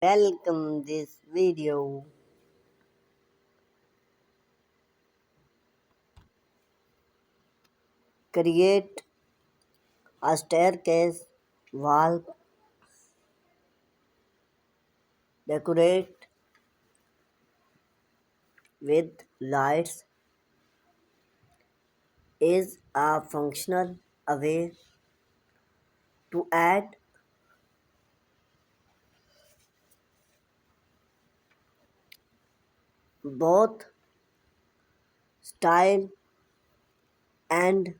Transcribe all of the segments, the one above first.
Welcome this video. Create a staircase wall, decorate with lights is a functional way to add both style and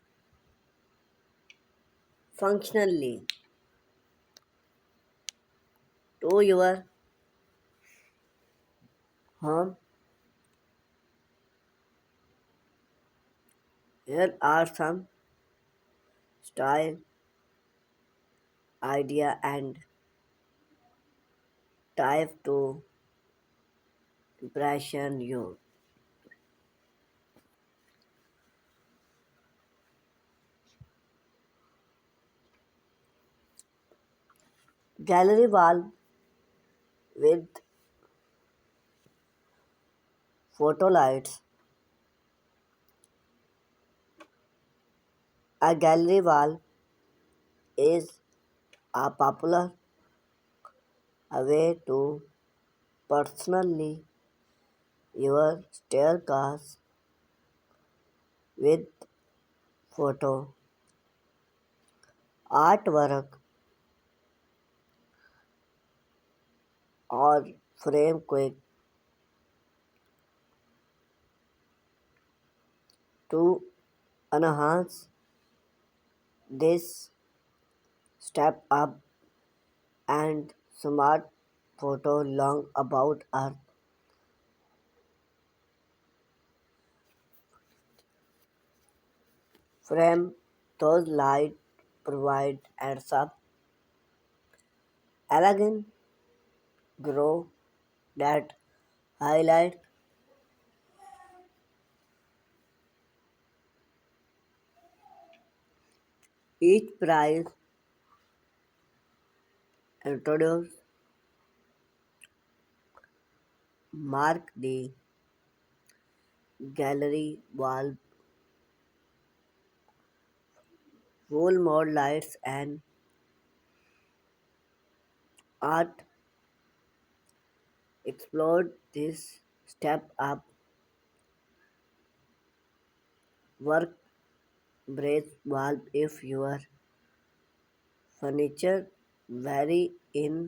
functionally to your home. Here are some style idea and type to impression you. Gallery wall with photo lights. A gallery wall is a popular way to personally your staircase with photo, artwork, or frame quick to enhance this step up and smart photo long about earth frame those light provide adds up elegant grow that highlight each prize introduce mark the gallery wall full mode lights and art explore this step up work brace valve if your furniture vary in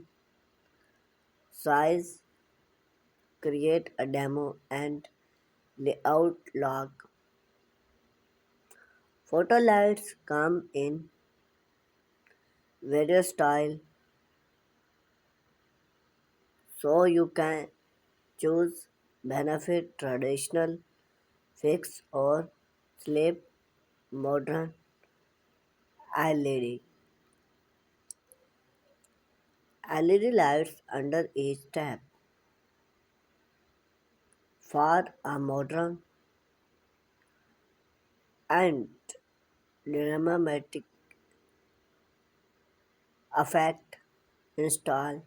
size create a demo and layout log photo lights come in various style so you can choose benefit traditional fixed or sleep modern LED lights under each tab for a modern and dramatic effect install